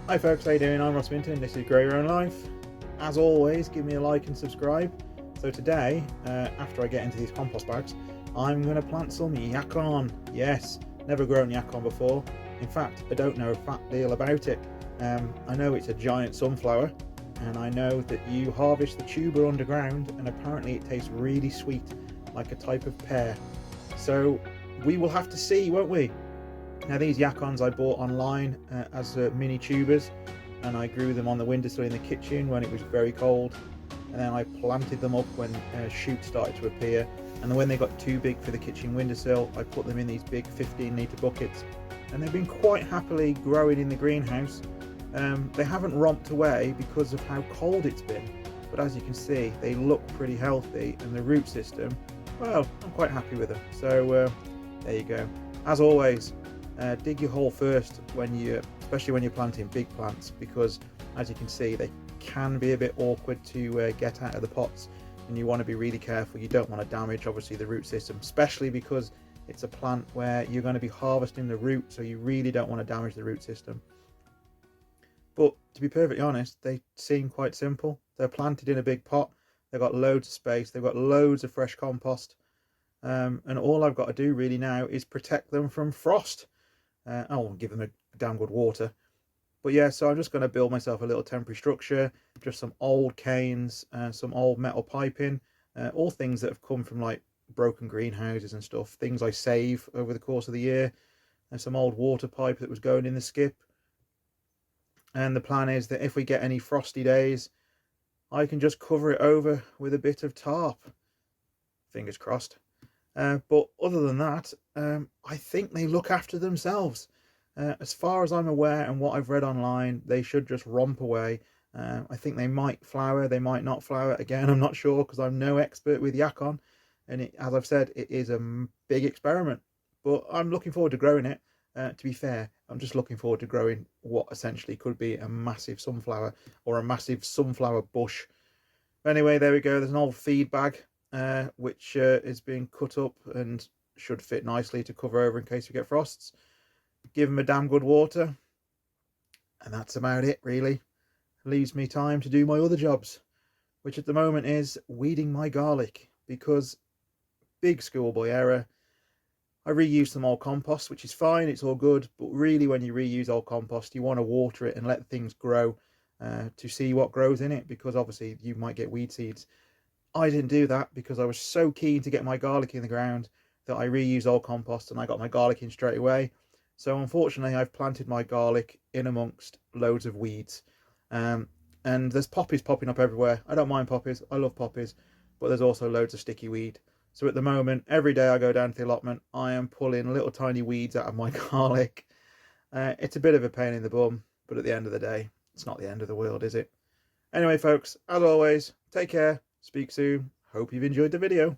Hi folks, how you doing? I'm Ross Minton, this is Grow Your Own Life. As always, give me a like and subscribe. So today, after I get into these compost bags, I'm going to plant some Yacon. Yes, never grown Yacon before. In fact, I don't know a fat deal about it. I know it's a giant sunflower, and I know that you harvest the tuber underground, and apparently it tastes really sweet, like a type of pear. So we will have to see, won't we? Now these Yacons I bought online as mini tubers, and I grew them on the windowsill in the kitchen when it was very cold, and then I planted them up when shoots started to appear, and then when they got too big for the kitchen windowsill I put them in these big 15-litre buckets, and they've been quite happily growing in the greenhouse. They haven't romped away because of how cold it's been, but as you can see they look pretty healthy, and the root system, well, I'm quite happy with them. So there you go. As always, dig your hole first especially when you're planting big plants, because as you can see they can be a bit awkward to get out of the pots, and you want to be really careful. You don't want to damage obviously the root system, especially because it's a plant where you're going to be harvesting the root, so you really don't want to damage the root system. But to be perfectly honest, they seem quite simple. They're planted in a big pot, they've got loads of space, they've got loads of fresh compost, and all I've got to do really now is protect them from frost. I'll give them a damn good water. But yeah, so I'm just going to build myself a little temporary structure, just some old canes and some old metal piping, all things that have come from like broken greenhouses and stuff, things I save over the course of the year, and some old water pipe that was going in the skip. And the plan is that if we get any frosty days, I can just cover it over with a bit of tarp. Fingers crossed. But other than that, I think they look after themselves. As far as I'm aware and what I've read online, they should just romp away. I think they might flower, they might not flower. Again, I'm not sure because I'm no expert with Yacon, and as I've said, it is a big experiment. But I'm looking forward to growing it. To be fair, I'm just looking forward to growing what essentially could be a massive sunflower, or a massive sunflower bush. But anyway, there we go. There's an old feed bag which is being cut up and should fit nicely to cover over in case we get frosts. Give them a damn good water, and that's about it really. Leaves me time to do my other jobs, which at the moment is weeding my garlic, because big schoolboy error, I reused some old compost, which is fine, it's all good, but really when you reuse old compost you want to water it and let things grow to see what grows in it, because obviously you might get weed seeds. I didn't do that because I was so keen to get my garlic in the ground that I reused old compost and I got my garlic in straight away. So unfortunately I've planted my garlic in amongst loads of weeds, and there's poppies popping up everywhere. I don't mind poppies, I love poppies, but there's also loads of sticky weed. So at the moment, every day I go down to the allotment, I am pulling little tiny weeds out of my garlic. It's a bit of a pain in the bum, but at the end of the day, it's not the end of the world, is it? Anyway folks, as always, take care, speak soon, hope you've enjoyed the video.